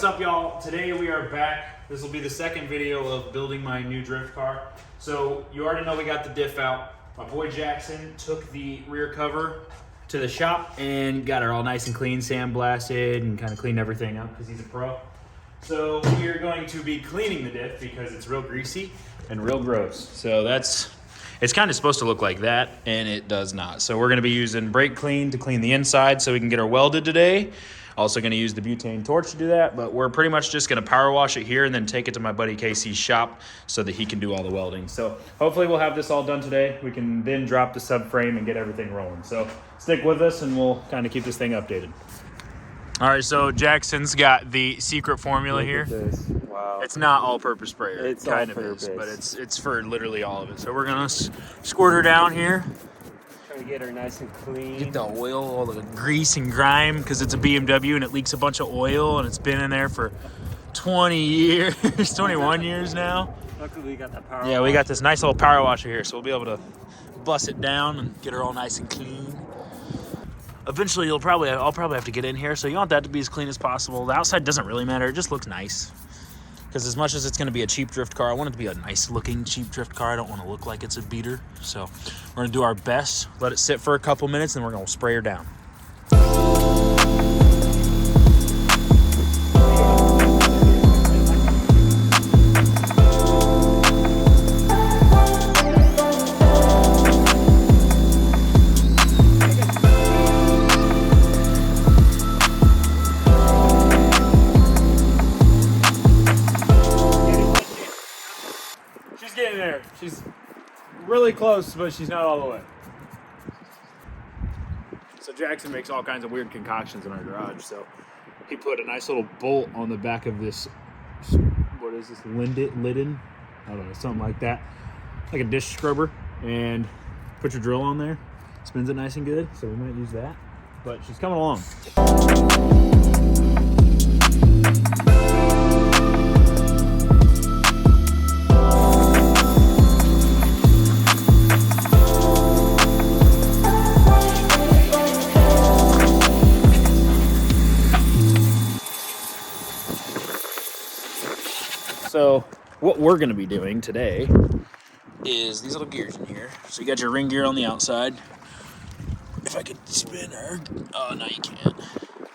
What's up, y'all? Today we are back. This will be the second video of building my new drift car. So you already know we got the diff out. My boy Jackson took the rear cover to the shop and got it all nice and clean, sandblasted, and kind of cleaned everything up because he's a pro. So we are going to be cleaning the diff because it's real greasy and real gross. So it's kind of supposed to look like that, and it does not. So we're gonna be using brake clean to clean the inside so we can get her welded today. Also gonna use the butane torch to do that, but we're pretty much just gonna power wash it here and then take it to my buddy Casey's shop so that he can do all the welding. So hopefully we'll have this all done today. We can then drop the subframe and get everything rolling. So stick with us and we'll kind of keep this thing updated. All right, so Jackson's got the secret formula here. Wow. It's not all-purpose sprayer. It's kind of is, but it's for literally all of it. So we're gonna squirt her down here. Trying to get her nice and clean. Get the oil, all the grease and grime, because it's a BMW and it leaks a bunch of oil and it's been in there for 20 years, 21 years now. Luckily we got that power Yeah, we got this nice little power washer here, so we'll be able to bust it down and get her all nice and clean. Eventually I'll probably have to get in here, so you want that to be as clean as possible. The outside doesn't really matter, it just looks nice. Because as much as it's going to be a cheap drift car, I want it to be a nice looking cheap drift car. I don't want to look like it's a beater. So we're going to do our best, let it sit for a couple minutes, and we're going to spray her down. She's getting there. She's really close, but she's not all the way. So Jackson makes all kinds of weird concoctions in our garage. So he put a nice little bolt on the back of this, what is this, Liden? I don't know, something like that. Like a dish scrubber. And put your drill on there. Spins it nice and good, so we might use that. But she's coming along. So what we're going to be doing today is these little gears in here. So you got your ring gear on the outside. If I could spin her. Oh, no, you can't.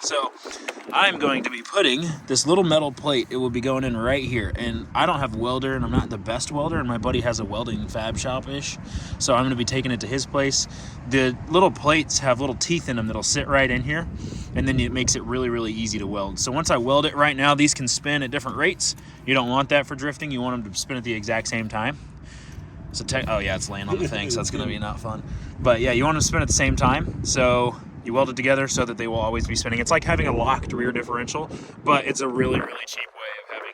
So I'm going to be putting this little metal plate. It will be going in right here. And I don't have a welder, and I'm not the best welder, and my buddy has a welding fab shop-ish. So I'm going to be taking it to his place. The little plates have little teeth in them that'll sit right in here, and then it makes it really, really easy to weld. So once I weld it right now, these can spin at different rates. You don't want that for drifting. You want them to spin at the exact same time. So oh yeah, it's laying on the thing, so that's going to be not fun. But yeah, you want them to spin at the same time. So you weld it together so that they will always be spinning. It's like having a locked rear differential, but it's a really, really cheap way of having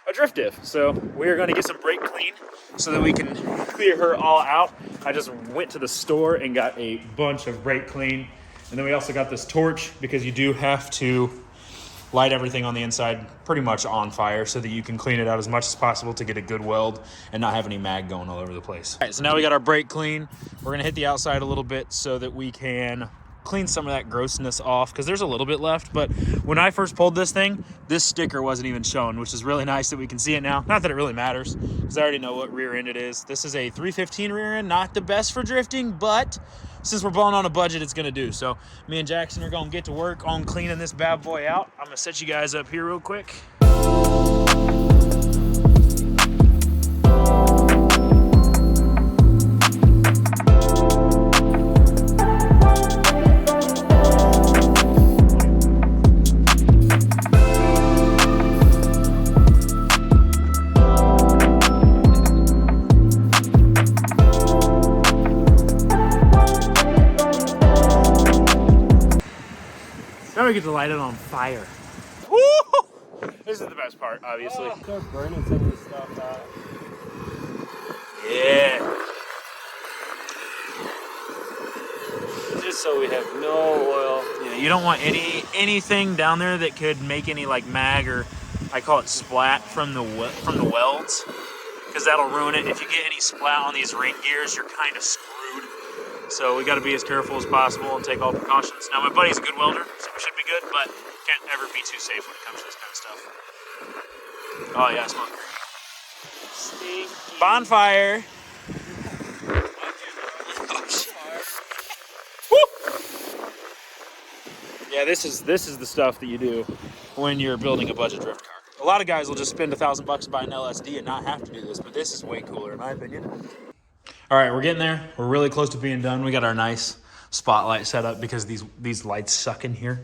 a drift diff. So we are going to get some brake clean so that we can clear her all out. I just went to the store and got a bunch of brake clean. And then we also got this torch because you do have to light everything on the inside pretty much on fire so that you can clean it out as much as possible to get a good weld and not have any mag going all over the place. All right, so now we got our brake clean. We're gonna hit the outside a little bit so that we can clean some of that grossness off, because there's a little bit left. But when I first pulled this thing, this sticker wasn't even shown, which is really nice that we can see it now. Not that it really matters, because I already know what rear end it is. This is a 315 rear end, not the best for drifting, but since we're balling on a budget, it's gonna do. So me and Jackson are gonna get to work on cleaning this bad boy out. I'm gonna set you guys up here real quick. Now we get to light it on fire. Woo! This is the best part, obviously. Start burning some of this stuff out. Yeah. Just so we have no oil. Yeah, you don't want anything down there that could make any like mag, or I call it splat, from the welds, because that'll ruin it. If you get any splat on these ring gears, you're kind of screwed. So we got to be as careful as possible and take all precautions. Now my buddy's a good welder, so we should be good, but can't ever be too safe when it comes to this kind of stuff. Oh yeah, smoke. Stinky. Bonfire. Yeah, this is the stuff that you do when you're building a budget drift car. A lot of guys will just spend $1,000 to buy an LSD and not have to do this, but this is way cooler in my opinion. All right, we're getting there. We're really close to being done. We got our nice spotlight set up because these lights suck in here.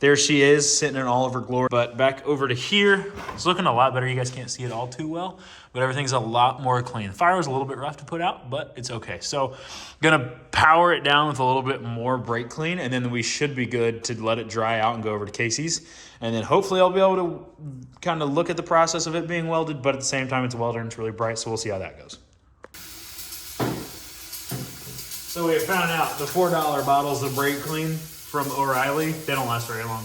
There she is, sitting in all of her glory. But back over to here, it's looking a lot better. You guys can't see it all too well, but everything's a lot more clean. Fire was a little bit rough to put out, but it's okay. So gonna power it down with a little bit more brake clean, and then we should be good to let it dry out and go over to Casey's. And then hopefully I'll be able to kind of look at the process of it being welded, but at the same time it's welded and it's really bright, so we'll see how that goes. So we have found out the $4 bottles of brake clean from O'Reilly, they don't last very long.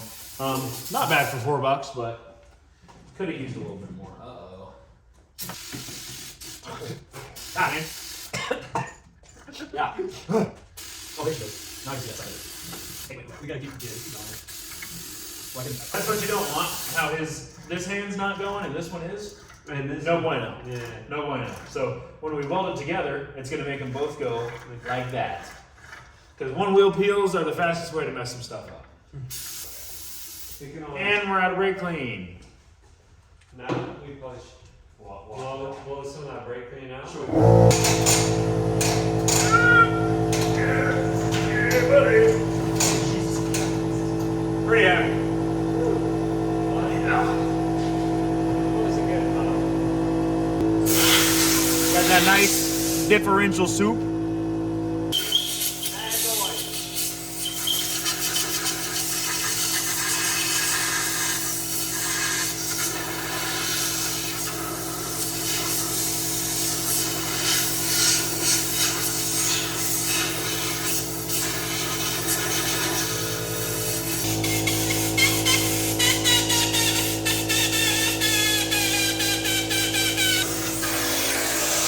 Not bad for $4, but could have used a little bit more. Uh-oh. Ah, man. Yeah. Oh, here's good. Now get that. Hey, wait, we gotta keep it on there. That's what you don't want, how this hand's not going and this one is. And this no bueno. Yeah. No bueno. So when we weld it together, it's going to make them both go like that. Because one wheel peels are the fastest way to mess some stuff up. And we're out of brake clean. Now we push. Blow some of that brake clean out. Sure. Yeah, buddy. Pretty happy. Got that nice differential soup.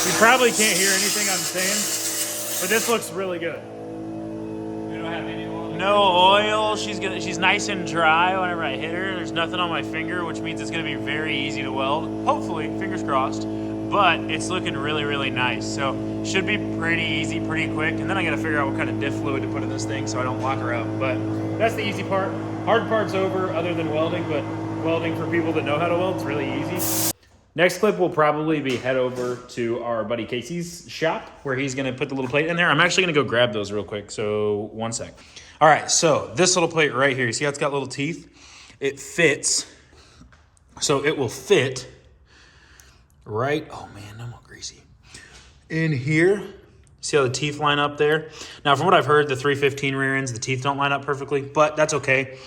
You probably can't hear anything I'm saying, but this looks really good. We don't have any oil. No oil. She's nice and dry whenever I hit her. There's nothing on my finger, which means it's gonna be very easy to weld. Hopefully, fingers crossed. But it's looking really, really nice. So should be pretty easy, pretty quick. And then I gotta figure out what kind of diff fluid to put in this thing so I don't lock her out. But that's the easy part. Hard part's over other than welding, but welding for people that know how to weld is really easy. Next clip will probably be head over to our buddy Casey's shop where he's gonna put the little plate in there. I'm actually gonna go grab those real quick, so one sec. All right, so this little plate right here, you see how it's got little teeth? It fits, so it will fit right, oh man, I'm all greasy. In here, see how the teeth line up there? Now, from what I've heard, the 315 rear ends, the teeth don't line up perfectly, but that's okay.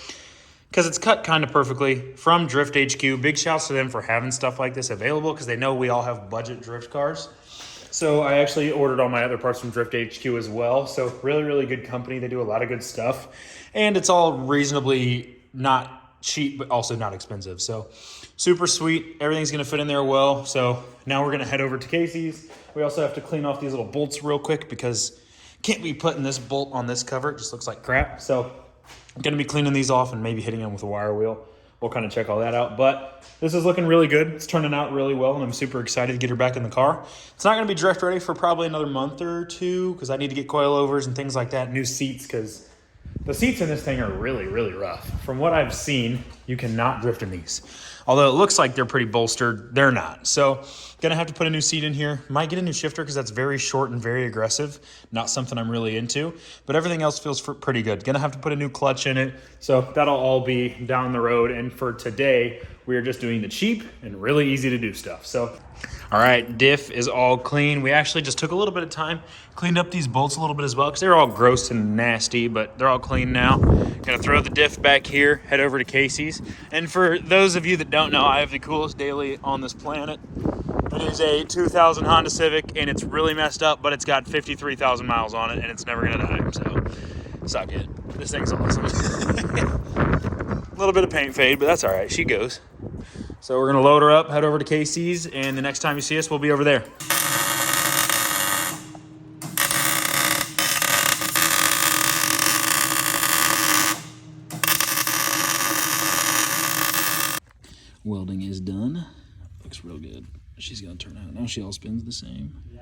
Because it's cut kind of perfectly from Drift HQ. Big shouts to them for having stuff like this available because they know we all have budget drift cars. So I actually ordered all my other parts from Drift HQ as well. So really, really good company. They do a lot of good stuff. And it's all reasonably not cheap, but also not expensive. So super sweet. Everything's going to fit in there well. So now we're going to head over to Casey's. We also have to clean off these little bolts real quick because can't be putting this bolt on this cover. It just looks like crap. So I'm going to be cleaning these off and maybe hitting them with a wire wheel. We'll kind of check all that out. But this is looking really good. It's turning out really well, and I'm super excited to get her back in the car. It's not going to be drift ready for probably another month or two because I need to get coilovers and things like that, new seats, because the seats in this thing are really, really rough. From what I've seen, you cannot drift in these. Although it looks like they're pretty bolstered, they're not. So gonna have to put a new seat in here. Might get a new shifter because that's very short and very aggressive. Not something I'm really into, but everything else feels pretty good. Gonna have to put a new clutch in it. So that'll all be down the road. And for today, we are just doing the cheap and really easy to do stuff. So, all right, diff is all clean. We actually just took a little bit of time, cleaned up these bolts a little bit as well because they're all gross and nasty, but they're all clean now. Gonna throw the diff back here, head over to Casey's. And for those of you that don't know, I have the coolest daily on this planet. It is a 2000 Honda Civic, and it's really messed up, but it's got 53,000 miles on it, and it's never gonna die, so suck it. This thing's awesome. A little bit of paint fade, but that's all right, she goes. So we're gonna load her up, head over to Casey's, and the next time you see us, we'll be over there. Welding is done. Looks real good. She's gonna turn out. Now she all spins the same. Yeah.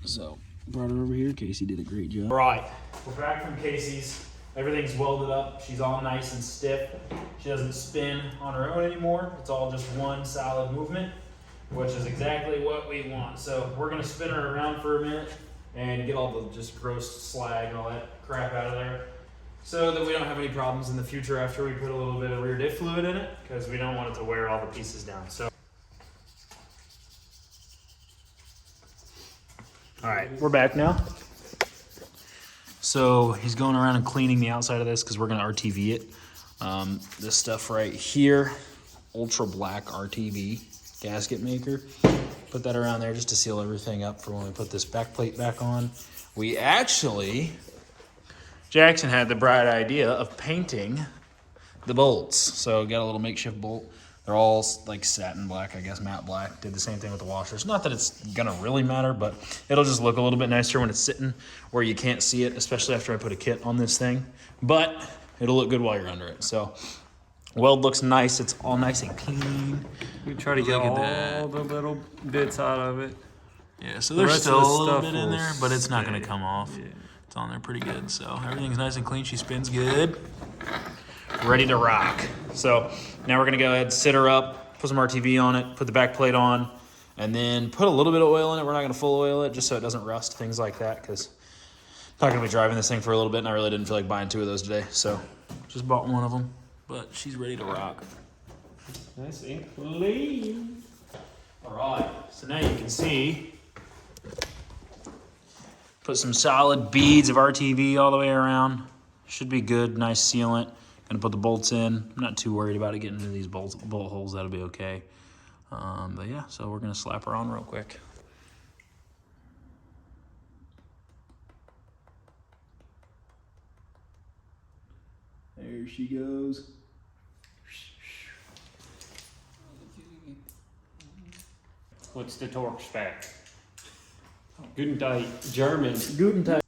So, brought her over here. Casey did a great job. All right, we're back from Casey's. Everything's welded up. She's all nice and stiff. She doesn't spin on her own anymore. It's all just one solid movement, which is exactly what we want. So we're gonna spin her around for a minute and get all the just gross slag and all that crap out of there, so that we don't have any problems in the future after we put a little bit of rear diff fluid in it, because we don't want it to wear all the pieces down. So, all right, we're back now. So he's going around and cleaning the outside of this because we're going to RTV it. This stuff right here, ultra black RTV gasket maker. Put that around there just to seal everything up for when we put this back plate back on. We actually, Jackson had the bright idea of painting the bolts. So got a little makeshift bolt. They're all like satin black, I guess, matte black. Did the same thing with the washers. Not that it's gonna really matter, but it'll just look a little bit nicer when it's sitting where you can't see it, especially after I put a kit on this thing. But it'll look good while you're under it. So weld looks nice. It's all nice and clean. We try to get all the little bits out of it. Yeah, so there's still a little bit in there, but it's not stay. gonna come off. Yeah. It's on there pretty good. So everything's nice and clean. She spins good. Ready to rock. So now we're gonna go ahead, sit her up, put some RTV on it, put the back plate on, and then put a little bit of oil in it. We're not gonna full oil it just so it doesn't rust, things like that, because I'm not gonna be driving this thing for a little bit, and I really didn't feel like buying 2 of those today. So just bought 1 of them, but she's ready to rock. Nice and clean. all right, so now you can see, Put some solid beads of RTV all the way around. Should be good, nice sealant. Gonna put the bolts in. I'm not too worried about it getting into these bolt holes. That'll be okay. But yeah, so we're gonna slap her on real quick. There she goes. What's the torque spec? Guten Tag, German. Guten Tag.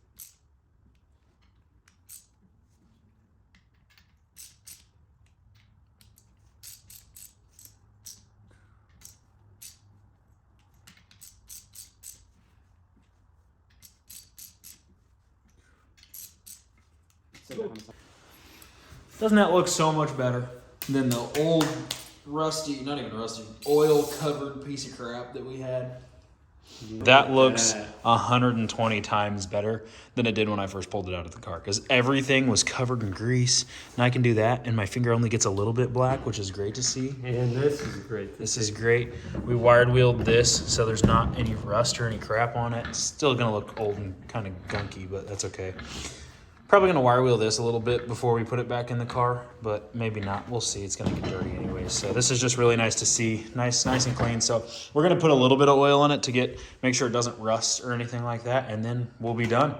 Doesn't that look so much better than the old rusty, not even rusty, oil covered piece of crap that we had? That looks 120 times better than it did when I first pulled it out of the car, because everything was covered in grease, and I can do that, and my finger only gets a little bit black, which is great to see. And this is great. This is great. We wired wheeled this so there's not any rust or any crap on it. It's still gonna look old and kind of gunky, but that's okay. Probably gonna wire wheel this a little bit before we put it back in the car, but maybe not. We'll see. It's gonna get dirty anyways. So this is just really nice to see. Nice and clean. So we're gonna put a little bit of oil on it to make sure it doesn't rust or anything like that, and then we'll be done.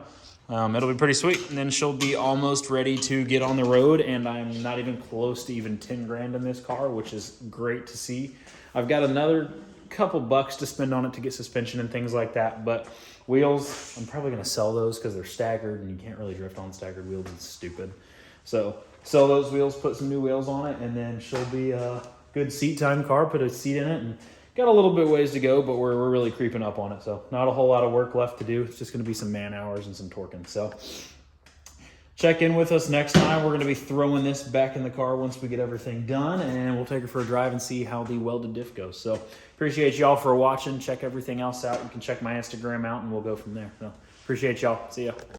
It'll be pretty sweet. And then she'll be almost ready to get on the road, and I'm not even close to even 10 grand in this car, which is great to see. I've got another couple bucks to spend on it to get suspension and things like that, but wheels, I'm probably gonna sell those because they're staggered, and you can't really drift on staggered wheels. It's stupid. So sell those wheels, put some new wheels on it, and then she'll be a good seat time car. Put a seat in it, and got a little bit ways to go, but we're really creeping up on it. So not a whole lot of work left to do. It's just gonna be some man hours and some torquing. So check in with us next time. We're gonna be throwing this back in the car once we get everything done, and we'll take her for a drive and see how the welded diff goes. So appreciate y'all for watching. Check everything else out. You can check my Instagram out, and we'll go from there. So appreciate y'all. See ya.